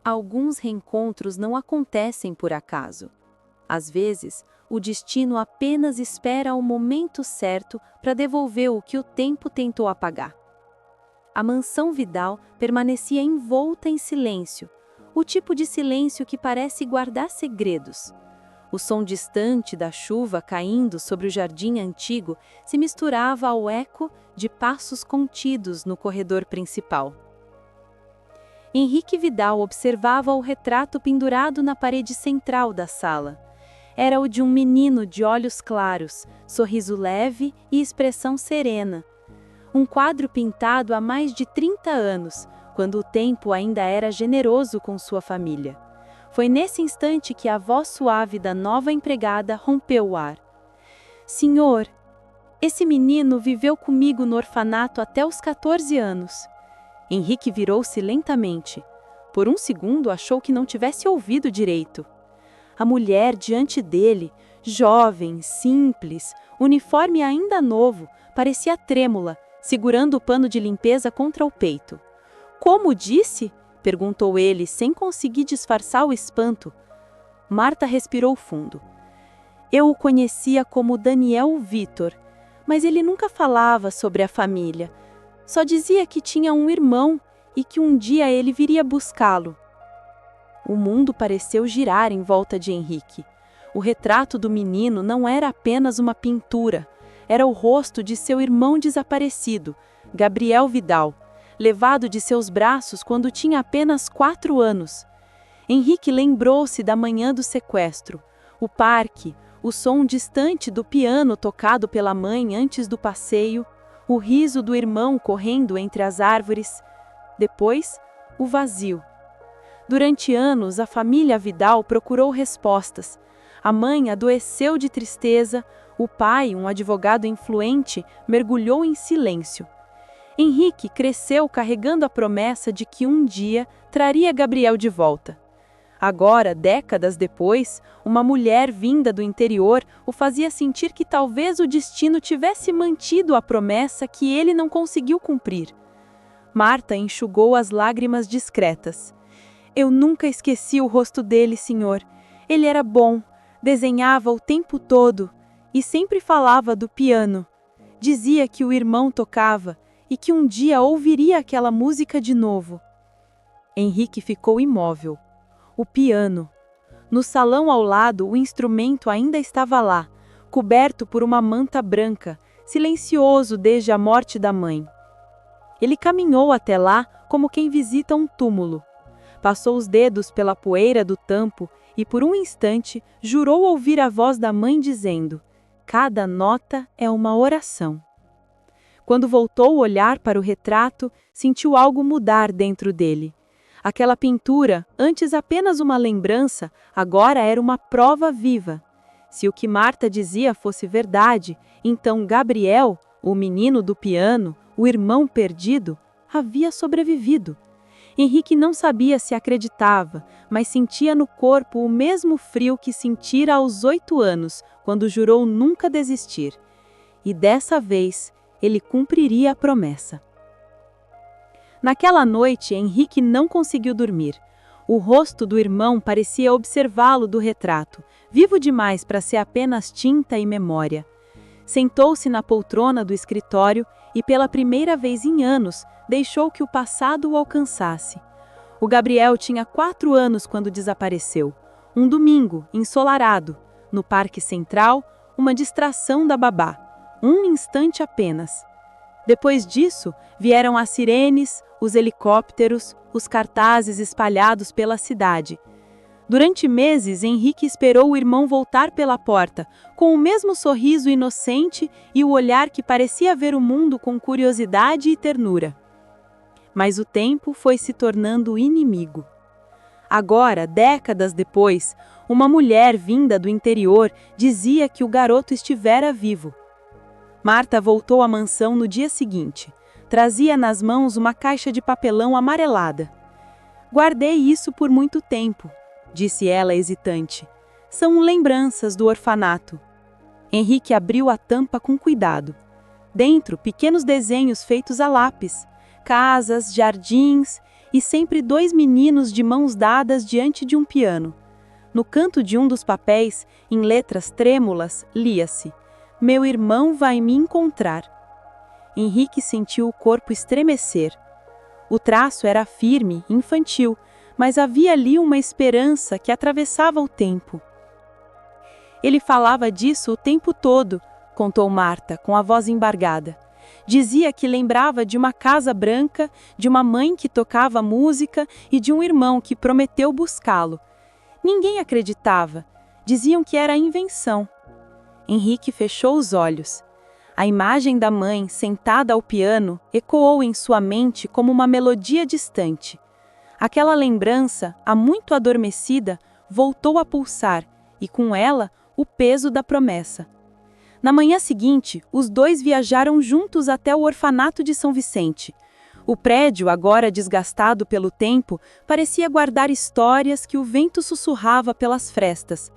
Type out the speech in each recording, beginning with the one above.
Alguns reencontros não acontecem por acaso. Às vezes, o destino apenas espera o momento certo para devolver o que o tempo tentou apagar. A mansão Vidal permanecia envolta em silêncio, o tipo de silêncio que parece guardar segredos. O som distante da chuva caindo sobre o jardim antigo se misturava ao eco de passos contidos no corredor principal. Henrique Vidal observava o retrato pendurado na parede central da sala. Era o de um menino de olhos claros, sorriso leve e expressão serena. Um quadro pintado há mais de 30 anos, quando o tempo ainda era generoso com sua família. Foi nesse instante que a voz suave da nova empregada rompeu o ar. Senhor, esse menino viveu comigo no orfanato até os 14 anos. Henrique virou-se lentamente. Por um segundo achou que não tivesse ouvido direito. A mulher diante dele, jovem, simples, uniforme ainda novo, parecia trêmula, segurando o pano de limpeza contra o peito. Como disse? Perguntou ele, sem conseguir disfarçar o espanto. Marta respirou fundo. Eu o conhecia como Daniel Vitor, mas ele nunca falava sobre a família. Só dizia que tinha um irmão e que um dia ele viria buscá-lo. O mundo pareceu girar em volta de Henrique. O retrato do menino não era apenas uma pintura, era o rosto de seu irmão desaparecido, Gabriel Vidal, levado de seus braços quando tinha apenas 4 anos. Henrique lembrou-se da manhã do sequestro, o parque, o som distante do piano tocado pela mãe antes do passeio, o riso do irmão correndo entre as árvores. Depois, o vazio. Durante anos, a família Vidal procurou respostas. A mãe adoeceu de tristeza, o pai, um advogado influente, mergulhou em silêncio. Henrique cresceu carregando a promessa de que um dia traria Gabriel de volta. Agora, décadas depois, uma mulher vinda do interior o fazia sentir que talvez o destino tivesse mantido a promessa que ele não conseguiu cumprir. Marta enxugou as lágrimas discretas. Eu nunca esqueci o rosto dele, senhor. Ele era bom, desenhava o tempo todo e sempre falava do piano. Dizia que o irmão tocava e que um dia ouviria aquela música de novo. Henrique ficou imóvel. O piano. No salão ao lado, o instrumento ainda estava lá, coberto por uma manta branca, silencioso desde a morte da mãe. Ele caminhou até lá como quem visita um túmulo. Passou os dedos pela poeira do tampo e, por um instante, jurou ouvir a voz da mãe dizendo: cada nota é uma oração. Quando voltou o olhar para o retrato, sentiu algo mudar dentro dele. Aquela pintura, antes apenas uma lembrança, agora era uma prova viva. Se o que Marta dizia fosse verdade, então Gabriel, o menino do piano, o irmão perdido, havia sobrevivido. Henrique não sabia se acreditava, mas sentia no corpo o mesmo frio que sentira aos 8 anos, quando jurou nunca desistir. E dessa vez, ele cumpriria a promessa. Naquela noite, Henrique não conseguiu dormir. O rosto do irmão parecia observá-lo do retrato, vivo demais para ser apenas tinta e memória. Sentou-se na poltrona do escritório e, pela primeira vez em anos, deixou que o passado o alcançasse. O Gabriel tinha 4 anos quando desapareceu. Um domingo, ensolarado, no Parque Central, uma distração da babá. Um instante apenas. Depois disso, vieram as sirenes, os helicópteros, os cartazes espalhados pela cidade. Durante meses, Henrique esperou o irmão voltar pela porta, com o mesmo sorriso inocente e o olhar que parecia ver o mundo com curiosidade e ternura. Mas o tempo foi se tornando inimigo. Agora, décadas depois, uma mulher vinda do interior dizia que o garoto estivera vivo. Marta voltou à mansão no dia seguinte. Trazia nas mãos uma caixa de papelão amarelada. Guardei isso por muito tempo, disse ela hesitante. São lembranças do orfanato. Henrique abriu a tampa com cuidado. Dentro, pequenos desenhos feitos a lápis, casas, jardins e sempre dois meninos de mãos dadas diante de um piano. No canto de um dos papéis, em letras trêmulas, lia-se: "Meu irmão vai me encontrar." Henrique sentiu o corpo estremecer. O traço era firme, infantil, mas havia ali uma esperança que atravessava o tempo. Ele falava disso o tempo todo, contou Marta, com a voz embargada. Dizia que lembrava de uma casa branca, de uma mãe que tocava música e de um irmão que prometeu buscá-lo. Ninguém acreditava. Diziam que era invenção. Henrique fechou os olhos. A imagem da mãe, sentada ao piano, ecoou em sua mente como uma melodia distante. Aquela lembrança, há muito adormecida, voltou a pulsar, e com ela, o peso da promessa. Na manhã seguinte, os dois viajaram juntos até o orfanato de São Vicente. O prédio, agora desgastado pelo tempo, parecia guardar histórias que o vento sussurrava pelas frestas.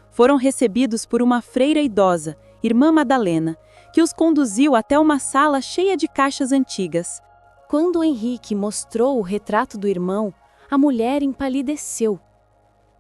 Foram recebidos por uma freira idosa, Irmã Madalena, que os conduziu até uma sala cheia de caixas antigas. Quando Henrique mostrou o retrato do irmão, a mulher empalideceu.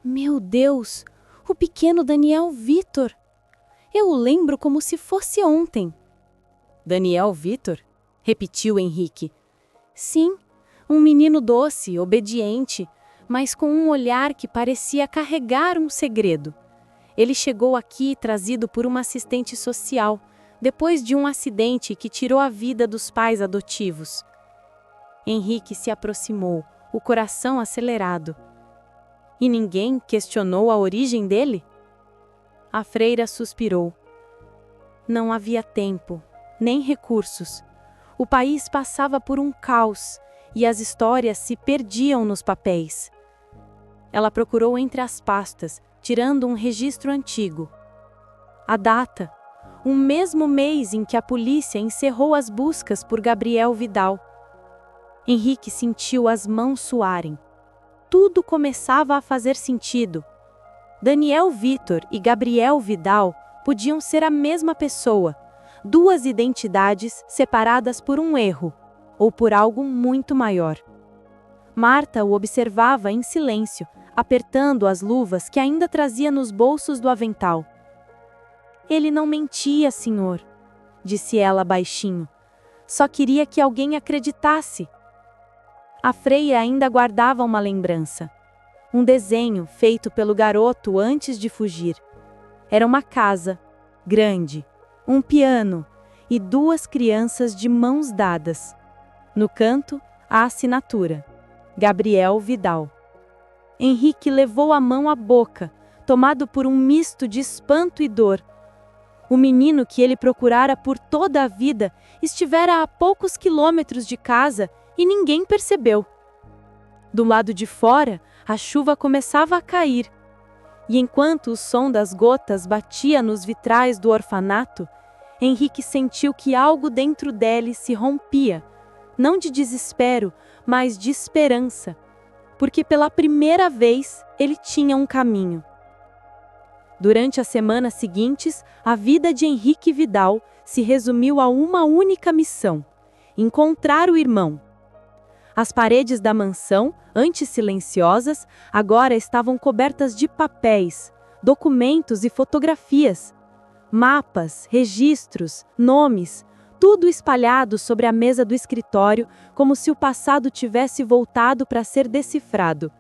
"Meu Deus, o pequeno Daniel Vitor! Eu o lembro como se fosse ontem." "Daniel Vitor?" repetiu Henrique. "Sim, um menino doce, obediente, mas com um olhar que parecia carregar um segredo. Ele chegou aqui trazido por uma assistente social, depois de um acidente que tirou a vida dos pais adotivos." Henrique se aproximou, o coração acelerado. "E ninguém questionou a origem dele?" A freira suspirou. Não havia tempo, nem recursos. O país passava por um caos e as histórias se perdiam nos papéis. Ela procurou entre as pastas, tirando um registro antigo. A data, o mesmo mês em que a polícia encerrou as buscas por Gabriel Vidal. Henrique sentiu as mãos suarem. Tudo começava a fazer sentido. Daniel Vitor e Gabriel Vidal podiam ser a mesma pessoa, duas identidades separadas por um erro, ou por algo muito maior. Marta o observava em silêncio, apertando as luvas que ainda trazia nos bolsos do avental. "Ele não mentia, senhor", disse ela baixinho. "Só queria que alguém acreditasse." A freira ainda guardava uma lembrança. Um desenho feito pelo garoto antes de fugir. Era uma casa, grande, um piano e duas crianças de mãos dadas. No canto, a assinatura: Gabriel Vidal. Henrique levou a mão à boca, tomado por um misto de espanto e dor. O menino que ele procurara por toda a vida estivera a poucos quilômetros de casa e ninguém percebeu. Do lado de fora, a chuva começava a cair. E enquanto o som das gotas batia nos vitrais do orfanato, Henrique sentiu que algo dentro dele se rompia, não de desespero, mas de esperança, porque pela primeira vez ele tinha um caminho. Durante as semanas seguintes, a vida de Henrique Vidal se resumiu a uma única missão: encontrar o irmão. As paredes da mansão, antes silenciosas, agora estavam cobertas de papéis, documentos e fotografias. Mapas, registros, nomes, tudo espalhado sobre a mesa do escritório, como se o passado tivesse voltado para ser decifrado.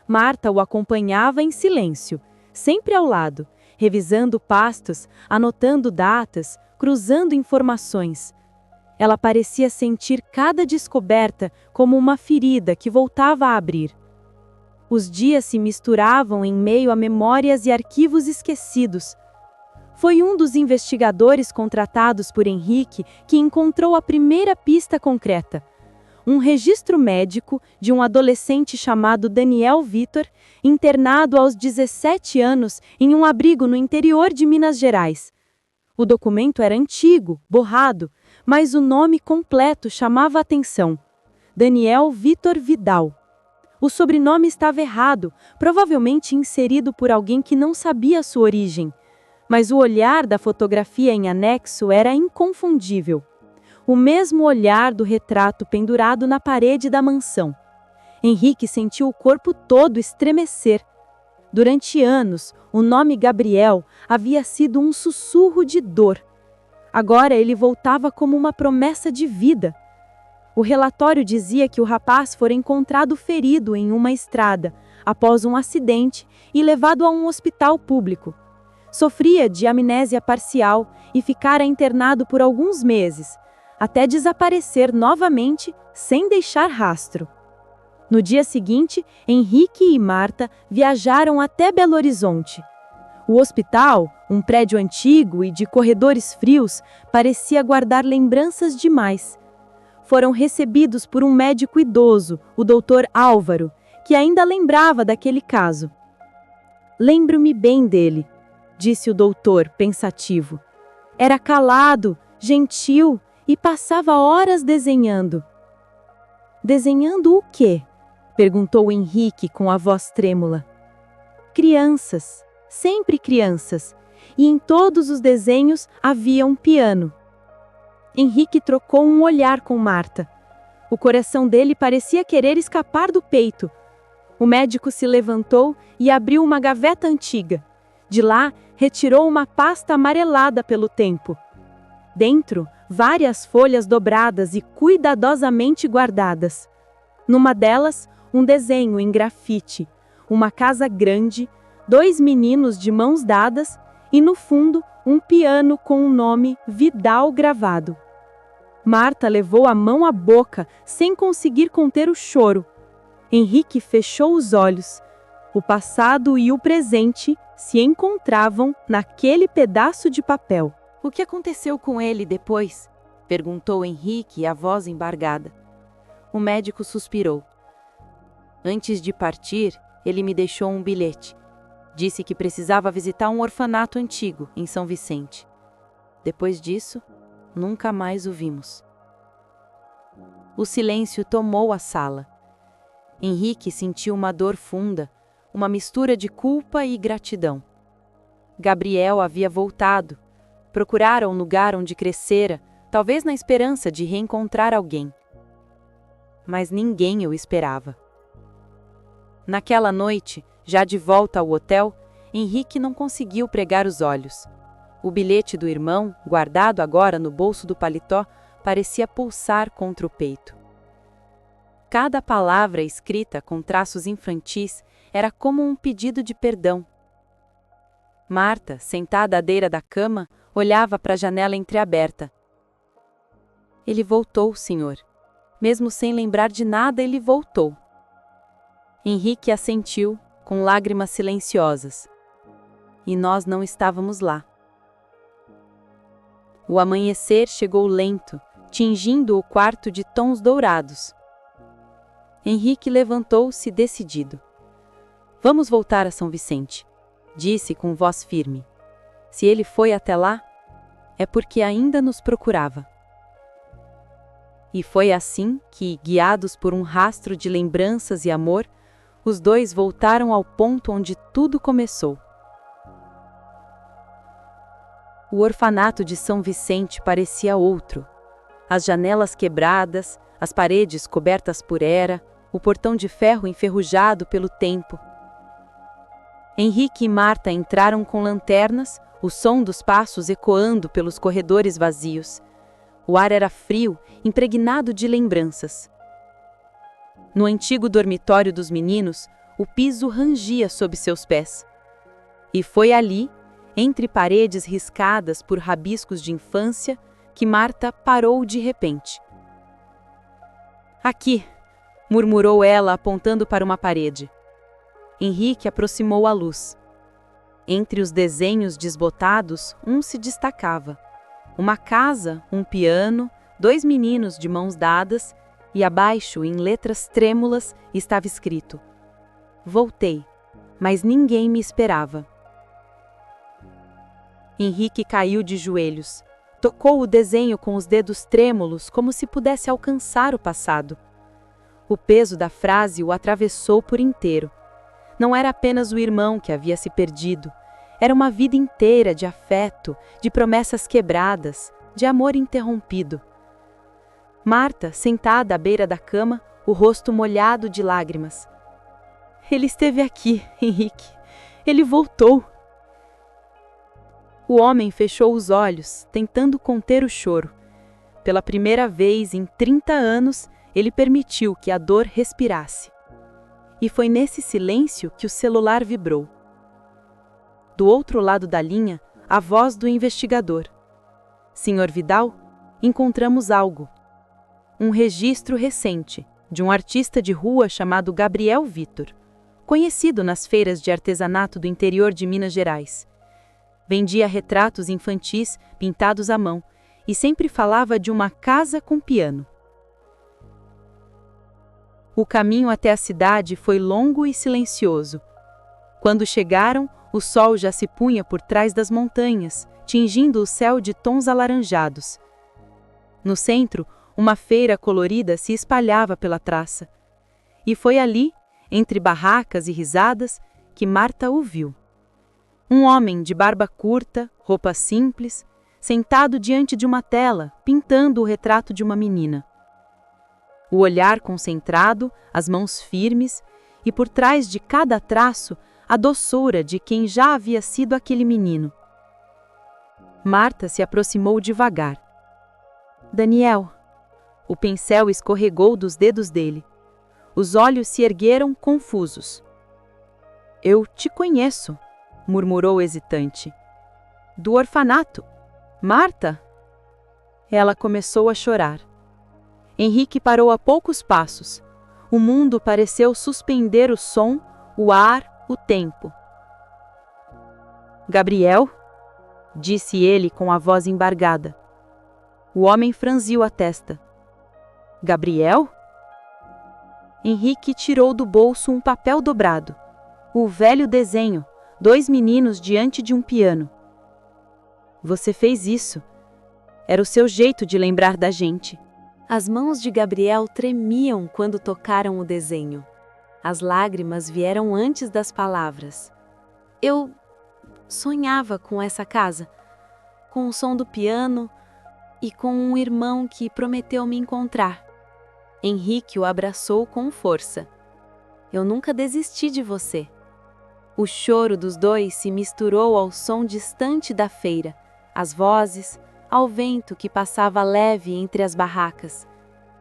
Marta o acompanhava em silêncio, sempre ao lado, revisando pastos, anotando datas, cruzando informações. Ela parecia sentir cada descoberta como uma ferida que voltava a abrir. Os dias se misturavam em meio a memórias e arquivos esquecidos. Foi um dos investigadores contratados por Henrique que encontrou a primeira pista concreta: um registro médico de um adolescente chamado Daniel Vitor, internado aos 17 anos em um abrigo no interior de Minas Gerais. O documento era antigo, borrado, mas o nome completo chamava a atenção: Daniel Vitor Vidal. O sobrenome estava errado, provavelmente inserido por alguém que não sabia sua origem. Mas o olhar da fotografia em anexo era inconfundível. O mesmo olhar do retrato pendurado na parede da mansão. Henrique sentiu o corpo todo estremecer. Durante anos, o nome Gabriel havia sido um sussurro de dor. Agora ele voltava como uma promessa de vida. O relatório dizia que o rapaz fora encontrado ferido em uma estrada, após um acidente e levado a um hospital público. Sofria de amnésia parcial e ficara internado por alguns meses, até desaparecer novamente sem deixar rastro. No dia seguinte, Henrique e Marta viajaram até Belo Horizonte. O hospital, um prédio antigo e de corredores frios, parecia guardar lembranças demais. Foram recebidos por um médico idoso, o Dr. Álvaro, que ainda lembrava daquele caso. "Lembro-me bem dele", disse o doutor, pensativo. "Era calado, gentil e passava horas desenhando." "Desenhando o quê?" perguntou Henrique com a voz trêmula. "Crianças, sempre crianças, e em todos os desenhos havia um piano." Henrique trocou um olhar com Marta. O coração dele parecia querer escapar do peito. O médico se levantou e abriu uma gaveta antiga. De lá, retirou uma pasta amarelada pelo tempo. Dentro, várias folhas dobradas e cuidadosamente guardadas. Numa delas, um desenho em grafite, uma casa grande, 2 meninos de mãos dadas e, no fundo, um piano com o nome Vidal gravado. Marta levou a mão à boca, sem conseguir conter o choro. Henrique fechou os olhos. O passado e o presente se encontravam naquele pedaço de papel. "O que aconteceu com ele depois?" perguntou Henrique, a voz embargada. O médico suspirou. "Antes de partir, ele me deixou um bilhete. Disse que precisava visitar um orfanato antigo, em São Vicente. Depois disso, nunca mais o vimos." O silêncio tomou a sala. Henrique sentiu uma dor funda, uma mistura de culpa e gratidão. Gabriel havia voltado. Procuraram um lugar onde crescera, talvez na esperança de reencontrar alguém. Mas ninguém o esperava. Naquela noite, já de volta ao hotel, Henrique não conseguiu pregar os olhos. O bilhete do irmão, guardado agora no bolso do paletó, parecia pulsar contra o peito. Cada palavra escrita com traços infantis era como um pedido de perdão. Marta, sentada à beira da cama, olhava para a janela entreaberta. "Ele voltou, senhor. Mesmo sem lembrar de nada, ele voltou." Henrique assentiu, com lágrimas silenciosas. E nós não estávamos lá. O amanhecer chegou lento, tingindo o quarto de tons dourados. Henrique levantou-se decidido. "Vamos voltar a São Vicente", disse com voz firme. "Se ele foi até lá, é porque ainda nos procurava." E foi assim que, guiados por um rastro de lembranças e amor, os dois voltaram ao ponto onde tudo começou. O orfanato de São Vicente parecia outro. As janelas quebradas, as paredes cobertas por era, o portão de ferro enferrujado pelo tempo. Henrique e Marta entraram com lanternas, o som dos passos ecoando pelos corredores vazios. O ar era frio, impregnado de lembranças. No antigo dormitório dos meninos, o piso rangia sob seus pés. E foi ali, entre paredes riscadas por rabiscos de infância, que Marta parou de repente. "Aqui", murmurou ela, apontando para uma parede. Henrique aproximou a luz. Entre os desenhos desbotados, um se destacava. Uma casa, um piano, 2 meninos de mãos dadas, e abaixo, em letras trêmulas, estava escrito: "Voltei, mas ninguém me esperava." Henrique caiu de joelhos. Tocou o desenho com os dedos trêmulos, como se pudesse alcançar o passado. O peso da frase o atravessou por inteiro. Não era apenas o irmão que havia se perdido. Era uma vida inteira de afeto, de promessas quebradas, de amor interrompido. Marta, sentada à beira da cama, o rosto molhado de lágrimas. Ele esteve aqui, Henrique. Ele voltou. O homem fechou os olhos, tentando conter o choro. Pela primeira vez em 30 anos, ele permitiu que a dor respirasse. E foi nesse silêncio que o celular vibrou. Do outro lado da linha, a voz do investigador. Senhor Vidal, encontramos algo. Um registro recente, de um artista de rua chamado Gabriel Vitor, conhecido nas feiras de artesanato do interior de Minas Gerais. Vendia retratos infantis pintados à mão e sempre falava de uma casa com piano. O caminho até a cidade foi longo e silencioso. Quando chegaram, o sol já se punha por trás das montanhas, tingindo o céu de tons alaranjados. No centro, uma feira colorida se espalhava pela traça. E foi ali, entre barracas e risadas, que Marta o viu. Um homem de barba curta, roupa simples, sentado diante de uma tela, pintando o retrato de uma menina. O olhar concentrado, as mãos firmes, e por trás de cada traço, a doçura de quem já havia sido aquele menino. Marta se aproximou devagar. Daniel. O pincel escorregou dos dedos dele. Os olhos se ergueram confusos. Eu te conheço, murmurou hesitante. Do orfanato. Marta? Ela começou a chorar. Henrique parou a poucos passos. O mundo pareceu suspender o som, o ar, o tempo. Gabriel? Disse ele com a voz embargada. O homem franziu a testa. Gabriel? Henrique tirou do bolso um papel dobrado. O velho desenho, 2 meninos diante de um piano. Você fez isso. Era o seu jeito de lembrar da gente. As mãos de Gabriel tremiam quando tocaram o desenho. As lágrimas vieram antes das palavras. Eu sonhava com essa casa, com o som do piano e com um irmão que prometeu me encontrar. Henrique o abraçou com força. Eu nunca desisti de você. O choro dos dois se misturou ao som distante da feira, às vozes, ao vento que passava leve entre as barracas.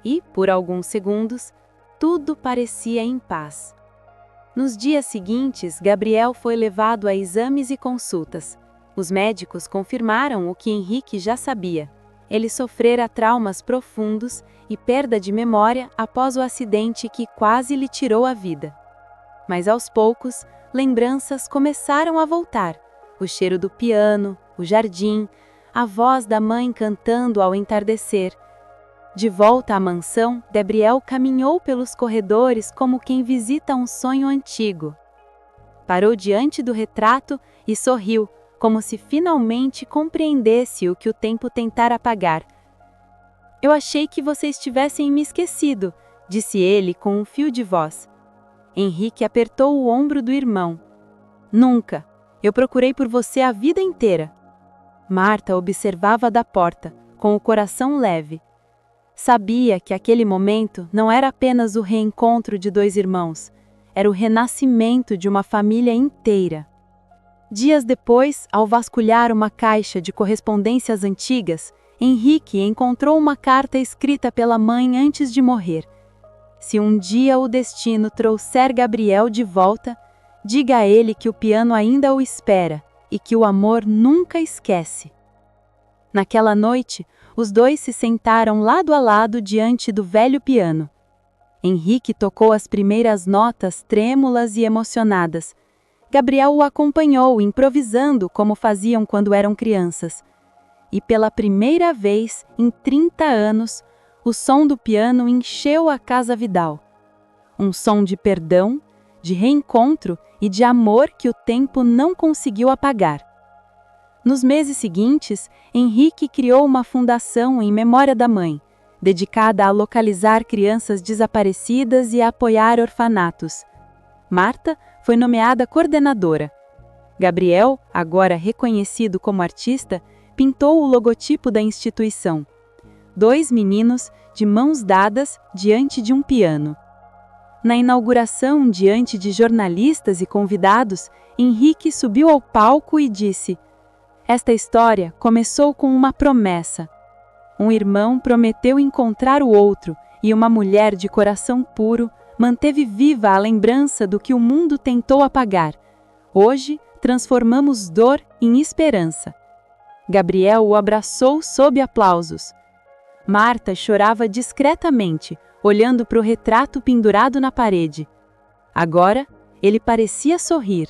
E, por alguns segundos, tudo parecia em paz. Nos dias seguintes, Gabriel foi levado a exames e consultas. Os médicos confirmaram o que Henrique já sabia. Ele sofrera traumas profundos e perda de memória após o acidente que quase lhe tirou a vida. Mas aos poucos, lembranças começaram a voltar. O cheiro do piano, o jardim, a voz da mãe cantando ao entardecer. De volta à mansão, Gabriel caminhou pelos corredores como quem visita um sonho antigo. Parou diante do retrato e sorriu, como se finalmente compreendesse o que o tempo tentara apagar. Eu achei que vocês tivessem me esquecido, disse ele com um fio de voz. Henrique apertou o ombro do irmão. Nunca. Eu procurei por você a vida inteira. Marta observava da porta, com o coração leve. Sabia que aquele momento não era apenas o reencontro de 2 irmãos, era o renascimento de uma família inteira. Dias depois, ao vasculhar uma caixa de correspondências antigas, Henrique encontrou uma carta escrita pela mãe antes de morrer. Se um dia o destino trouxer Gabriel de volta, diga a ele que o piano ainda o espera e que o amor nunca esquece. Naquela noite, os dois se sentaram lado a lado diante do velho piano. Henrique tocou as primeiras notas trêmulas e emocionadas. Gabriel o acompanhou, improvisando como faziam quando eram crianças. E pela primeira vez em 30 anos, o som do piano encheu a casa Vidal. Um som de perdão, de reencontro e de amor que o tempo não conseguiu apagar. Nos meses seguintes, Henrique criou uma fundação em memória da mãe, dedicada a localizar crianças desaparecidas e a apoiar orfanatos. Marta foi nomeada coordenadora. Gabriel, agora reconhecido como artista, pintou o logotipo da instituição. 2 meninos de mãos dadas diante de um piano. Na inauguração, diante de jornalistas e convidados, Henrique subiu ao palco e disse: "Esta história começou com uma promessa. Um irmão prometeu encontrar o outro, e uma mulher de coração puro manteve viva a lembrança do que o mundo tentou apagar. Hoje, transformamos dor em esperança." Gabriel o abraçou sob aplausos. Marta chorava discretamente, olhando para o retrato pendurado na parede. Agora, ele parecia sorrir.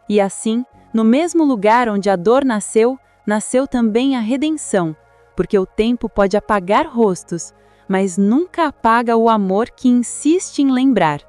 E assim, no mesmo lugar onde a dor nasceu, nasceu também a redenção, porque o tempo pode apagar rostos, mas nunca apaga o amor que insiste em lembrar.